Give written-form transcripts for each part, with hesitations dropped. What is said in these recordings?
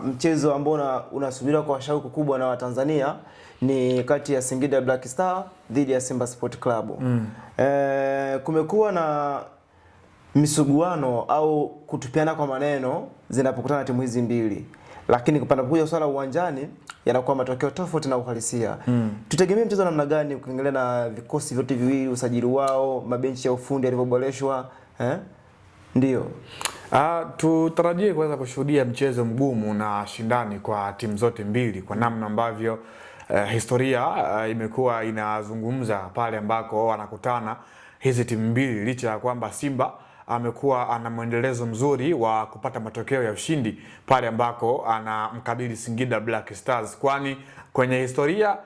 Mchezo ambao unasubiriwa kwa shauku kubwa na Watanzania ni kati ya Singida Black Star dhidi ya Simba Sport Club. Kumekuwa na misuguano au kutupiana kwa maneno zinapokutana timu hizi mbili. Lakini kupanapokuja swala uwanjani yanakuwa matokeo tofauti na uhalisia. Tutegemea mchezo namna gani ukiangalia na vikosi vyote viwili, usajili wao, mabenchi ya ufundi yalivyoboreshwa, Ndio. Tutarajie kuweza kushuhudia mchezo mgumu na shindani kwa timu zote mbili kwa namna ambavyo historia imekuwa inazungumza pale ambako wanakutana hizi timu mbili, licha ya kwamba Simba amekuwa ana mwendelezo mzuri wa kupata matokeo ya ushindi pale ambako anamkabili Singida Black Stars, kwani kwenye historia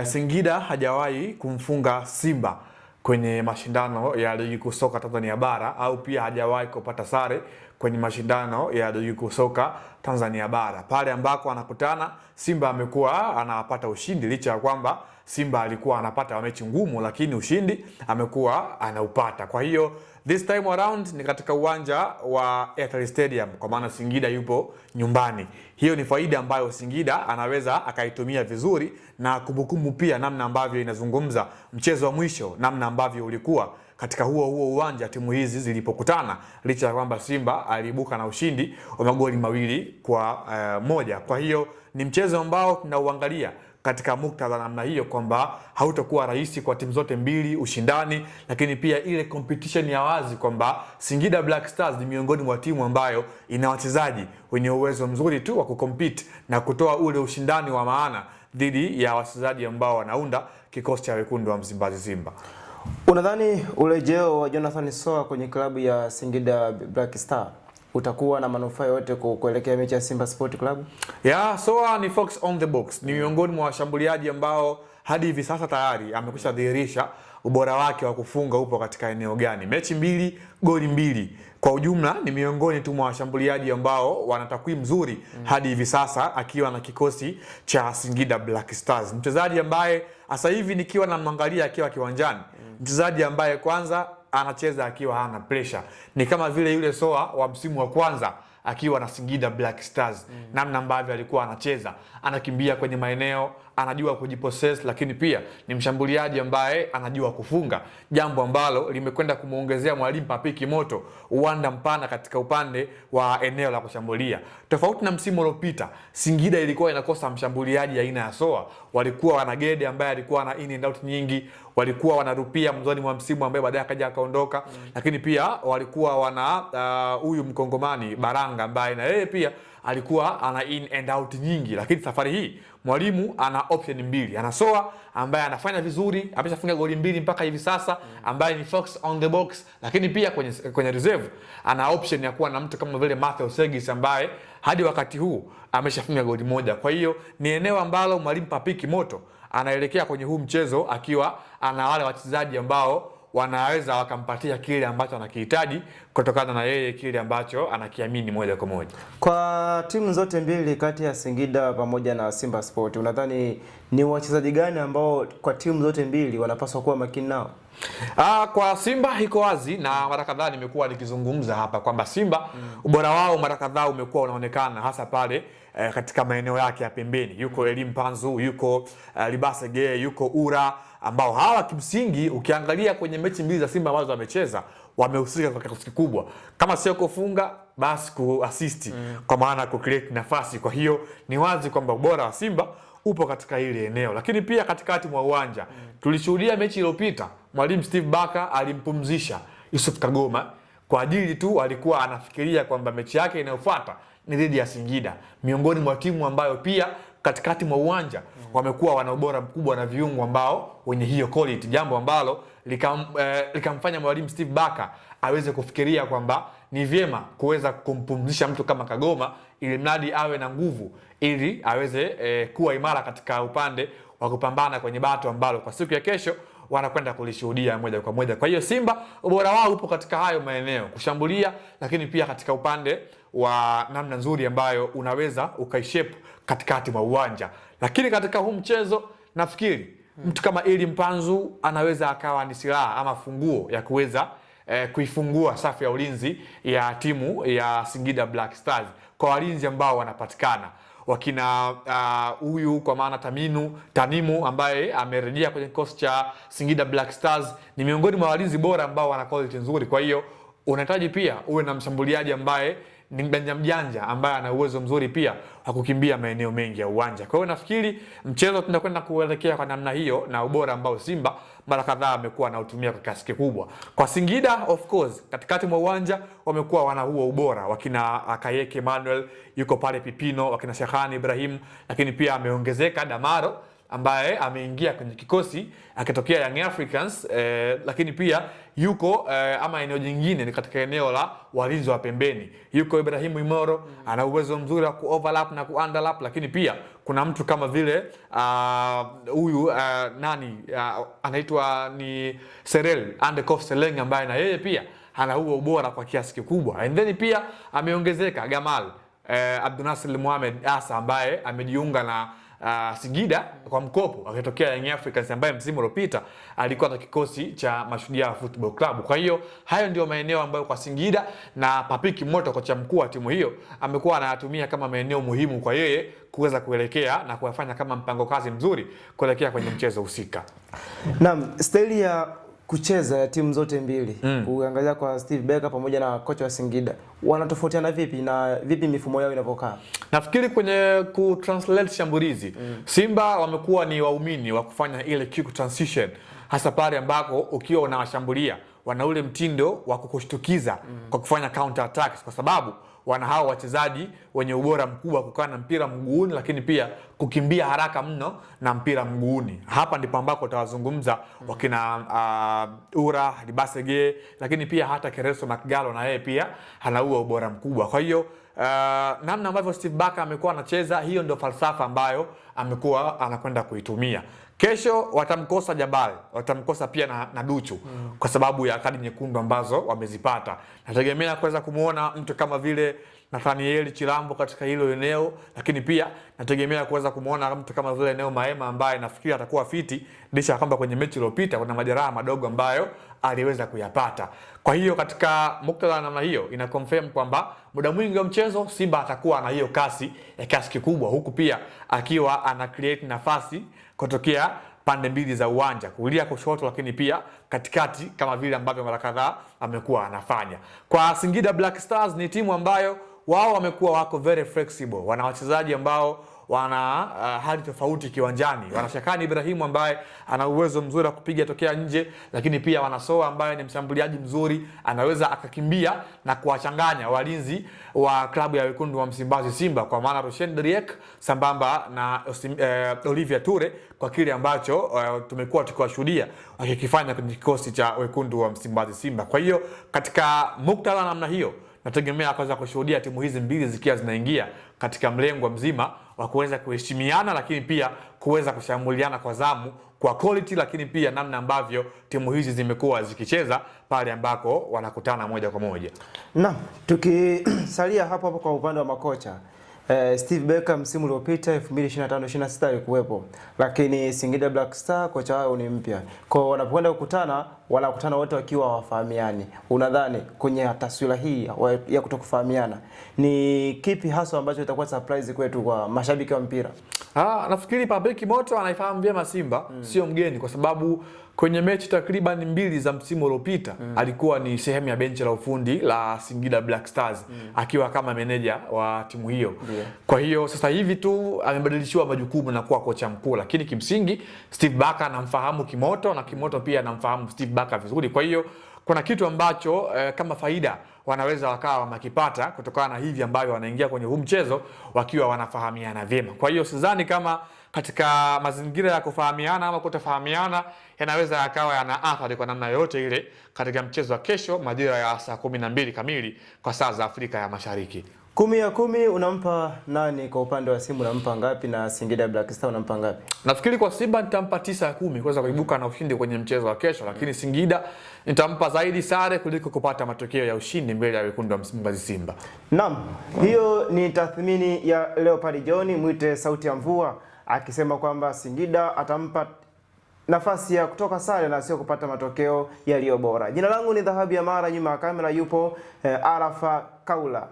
Singida hajawahi kumfunga Simba kwenye mashindano ya ligi kuu soka Tanzania bara, au pia hajawahi kupata sare kwenye mashindano ya ligi kuu soka Tanzania bara. Pale ambako anakutana Simba amekuwa anapata ushindi, licha ya kwamba Simba alikuwa anapata mechi ngumu, lakini ushindi amekuwa anaupata. Kwa hiyo this time around ni katika uwanja wa Airtel Stadium, kwa maana Singida yupo nyumbani. Hiyo ni faida ambayo Singida anaweza akaitumia vizuri, na kumbukumbu pia namna ambavyo inazungumza mchezo wa mwisho, namna ambavyo ulikuwa katika huo uwanja timu hizi zilipokutana, licha ya kwamba Simba aliibuka na ushindi wa magoli 2-1. Kwa hiyo ni mchezo ambao tunauangalia katika muktadha namna hiyo, kwamba hautakuwa rahisi kwa timu zote mbili, ushindani, lakini pia ile competition ya wazi, kwamba Singida Black Stars ni miongoni mwa timu ambayo ina wachezaji wenye uwezo mzuri tu wa kucompete na kutoa ule ushindani wa maana dhidi ya wachezaji ambao wanaunda kikosi cha wekundu wa Msimbazi Simba. Unadhani urejeo wa Jonathan Soa kwenye klabu ya Singida Black Star utakuwa na manufaa yote kuelekea mechi ya Simba Sport Club? Soa ni fox on the box. Ni miongoni mwa washambuliaji ambao hadi hivi sasa tayari amekwisha dhihirisha ubora wake wa kufunga upo katika eneo gani. Mechi 2, goli 2. Kwa ujumla ni miongoni tu mwa washambuliaji ambao wana takwimu nzuri hadi hivi sasa akiwa na kikosi cha Singida Black Stars. Mchezaji ambaye sasa hivi nikiwa namwangalia akiwa kiwanjani, mchezaji ambaye kwanza anacheza akiwa hana pressure. Ni kama vile yule Soa wa msimu wa kwanza akiwa na Singida Black Stars. Namna ambavyo alikuwa anacheza, anakimbia kwenye maeneo, anajua kujipossess, lakini pia ni mshambuliaji ambaye anajua kufunga, jambo ambalo limekwenda kumuongezea mwalimu Papiki Moto uwanda mpana katika upande wa eneo la kushambulia. Tofauti na msimu uliopita, Singida ilikuwa inakosa mshambuliaji aina ya Soa. Walikuwa wana Gede ambaye alikuwa na in and out nyingi, walikuwa wanarupia mwanzoni mwa msimu ambaye baadaye akaja akaondoka, lakini pia walikuwa wana huyu mkongomani Baranga ambaye na yeye pia alikuwa ana in and out nyingi. Lakini safari hii mwalimu ana option mbili. Ana Soa ambaye anafanya vizuri, ameshafunga goli 2 mpaka hivi sasa, ambaye ni fox on the box, lakini pia kwenye reserve ana option ya kuwa na mtu kama vile Matthew Segis ambaye hadi wakati huu ameshafunga goli 1. Kwa hiyo ni eneo ambalo mwalimu Papiki Moto anaelekea kwenye huu mchezo akiwa ana wale wachezaji ambao wanaweza wakampatia kile ambacho anakihitaji kutokana na yeye kile ambacho anakiamini moja kwa moja. Kwa timu zote mbili kati ya Singida pamoja na Simba Sport, unadhani ni wachezaji gani ambao kwa timu zote mbili wanapaswa kuwa makini nao? Kwa Simba iko wazi, na mara kadhaa nimekuwa nikizungumza hapa kwamba Simba ubora wao mara kadhaa umekuwa unaonekana hasa pale katika maeneo yake ya pembeni. Yuko Elim Panzu, yuko Libasege, yuko Ura, ambao hawa kimsingi ukiangalia kwenye mechi 2 za Simba ambazo wamecheza wamehusika kwa kiasi kikubwa, kama sio kufunga basi kuassist, kwa maana ku-create nafasi. Kwa hiyo ni wazi kwamba ubora wa Simba upo katika ile eneo. Lakini pia katikati mwa uwanja tulishuhudia mechi iliyopita mwalimu Steve Baka alimpumzisha Yusuf Kagoma kwa ajili tu alikuwa anafikiria kwamba mechi yake inayofuata ni dhidi ya Singida, miongoni mwa timu ambayo pia katikati mwa uwanja wamekuwa wana ubora mkubwa na viungo ambao wenye hiyo quality, jambo ambalo likamfanya mwalimu Steve Baka aweze kufikiria kwamba ni vyema kuweza kumpumzisha mtu kama Kagoma ili mradi awe na nguvu, ili aweze kuwa imara katika upande wa kupambana kwenye bato ambalo kwa siku ya kesho wanakwenda kulishuhudia moja kwa moja. Kwa hiyo Simba ubora wao upo katika hayo maeneo, kushambulia, lakini pia katika upande wa namna nzuri ambayo unaweza ukaishape katikati mwa uwanja. Lakini katika huu mchezo nafikiri mtu kama Elim Panzu anaweza akawa ni silaha ama funguo ya kuweza kuifungua safu ya ulinzi ya timu ya Singida Black Stars kwa walinzi ambao wanapatikana wakina huyu kwa maana Tanimu ambaye amerejea kwenye kikosi cha Singida Black Stars ni miongoni mwa walinzi bora ambao wana quality nzuri. Kwa hiyo unahitaji pia uwe na mshambuliaji ambaye ni mjanja ambaye ana uwezo mzuri pia wa kukimbia maeneo mengi ya uwanja. Kwa hiyo nafikiri mchezo tunakwenda kuelekea kwa namna hiyo na ubora ambao Simba mara kadhaa amekuwa anautumia kwa kiasi kikubwa. Kwa Singida of course katikati mwa uwanja wamekuwa wana huo ubora. Wakina Kayeke Emmanuel yuko pale, Pipino, wakina Shehani Ibrahim, lakini pia ameongezeka Damaro ambaye ameingia kwenye kikosi akitokea Young Africans, lakini pia yuko ama eneo jingine ni katika eneo la walinzi wa pembeni. Yuko Ibrahimu Imoro, ana uwezo mzuri wa kuoverlap na kuunderlap, lakini pia kuna mtu kama vile huyu anaitwa ni Serel Andekof Seleng ambaye na yeye pia ana huo ubora kwa kiasi kikubwa. And then pia ameongezeka Gamal Abdunasir Mohamed Asa ambaye amejiunga na Singida kwa mkopo akitokea Young Africans ambaye msimu uliopita alikuwa na kikosi cha Mashujaa Football Club. Kwa hiyo hayo ndio maeneo ambayo kwa Singida na Papiki Moto kocha mkuu wa timu hiyo amekuwa anayatumia kama maeneo muhimu kwa yeye kuweza kuelekea na kuyafanya kama mpango kazi mzuri kuelekea kwenye mchezo husika. Naam, staili ya kucheza ya timu zote mbili ukiangalia kwa Steve Barker pamoja na kocha wa Singida wanatofautiana vipi na vipi mifumo yao inavyokaa? Nafikiri kwenye kutranslate shambulizi Simba wamekuwa ni waumini wa kufanya ile quick transition, hasa pale ambako ukiwa unawashambulia wana ule mtindo wa kukushtukiza kwa kufanya counter attacks, kwa sababu wana hao wachezaji wenye ubora mkubwa kukaa na mpira mguuni, lakini pia kukimbia haraka mno na mpira mguuni. Hapa ndipo ambako utawazungumza wakina Ura Dibasege, lakini pia hata Kereso Makgalo na yeye pia ana huo ubora mkubwa. Kwa hiyo namna ambavyo Steve Barker amekuwa anacheza, hiyo ndio falsafa ambayo amekuwa anakwenda kuitumia. Kesho watamkosa Jabal, watamkosa pia na Duchu kwa sababu ya kadi nyekundu ambazo wamezipata. Nategemea kuweza kumuona mtu kama vile Nathaniel Chilambo katika hilo eneo, lakini pia nategemea kuweza kumuona mtu kama vile Neo Maema ambaye nafikiri atakuwa fiti licha kwamba kwenye mechi iliyopita kuna majeraha madogo ambayo aliweza kuyapata. Kwa hiyo katika muktadha namna hiyo ina confirm kwamba muda mwingi wa mchezo Simba atakuwa na hiyo kasi ya kiasi kikubwa, huku pia akiwa ana create nafasi kutokea pande mbili za uwanja, kulia kushoto, lakini pia katikati kama vile ambavyo mara kadhaa amekuwa anafanya. Kwa Singida Black Stars ni timu ambayo wao wamekuwa wako very flexible. Wana wachezaji ambao wana hali tofauti kiwanjani. Wana Shakani Ibrahimu ambaye ana uwezo mzuri wa kupiga tokea nje, lakini pia wana Soa ambaye ni mshambuliaji mzuri, anaweza akakimbia na kuwachanganya walinzi wa klabu ya Wekundu wa Msimbazi Simba, kwa maana Rushen Deriek sambamba na Olivia Ture, kwa kile ambacho tumekuwa tukiwashuhudia wakikifanya kwenye kikosi cha Wekundu wa Msimbazi Simba. Kwa hiyo katika muktadha namna hiyo nategemea kuweza kushuhudia timu hizi mbili zikiwa zinaingia katika mlengo mzima wa kuweza kuheshimiana, lakini pia kuweza kushambuliana kwa zamu kwa quality, lakini pia namna ambavyo timu hizi zimekuwa zikicheza pale ambako wanakutana moja kwa moja. Naam, tukisalia hapo kwa upande wa makocha, Steve Barker msimu uliopita 2025-26 alikuwepo, lakini Singida Black Star kocha wao ni mpya. Kwa wanapokwenda kukutana, wanakutana wote wakiwa hawafahamiani. Unadhani kwenye taswira hii ya kutokufahamiana ni kipi hasa ambacho itakuwa surprise kwetu kwa mashabiki wa mpira? Nafikiri Papiki Moto anaifahamu vyema Simba, sio mgeni, kwa sababu kwenye mechi takriban 2 za msimu uliopita alikuwa ni sehemu ya benchi la ufundi la Singida Black Stars akiwa kama meneja wa timu hiyo. Kwa hiyo sasa hivi tu amebadilishiwa majukumu na kuwa kocha mkuu, lakini kimsingi Steve Barker anamfahamu Kimoto na Kimoto pia anamfahamu Steve Barker vizuri. Kwa hiyo kuna kitu ambacho kama faida wanaweza wakawa wamakipata kutokana na hivi ambavyo wanaingia kwenye huu mchezo wakiwa wanafahamiana vyema. Kwa hiyo sidhani kama katika mazingira ya kufahamiana ama kutofahamiana yanaweza yakawa yana athari kwa namna yoyote ile katika mchezo wa kesho majira ya saa 12 kamili kwa saa za Afrika ya Mashariki. 10 ya 10 unampa nani kwa upande wa Simba, unampa ngapi, na Singida Black Star unampa ngapi? Nafikiri kwa Simba nitampa 9 ya 10 kuweza kuibuka na ushindi kwenye mchezo wa kesho, lakini Singida nitampa zaidi sare kuliko kupata matokeo ya ushindi mbele ya Wekundu wa Msimbazi Simba. Naam, hiyo ni tathmini ya Leopard John, mwite sauti ya mvua, akisema kwamba Singida atampa nafasi ya kutoka sare na sio kupata matokeo yaliyo bora. Jina langu ni Dhahabu ya Mara, nyuma ya kamera yupo Arafa Kaula.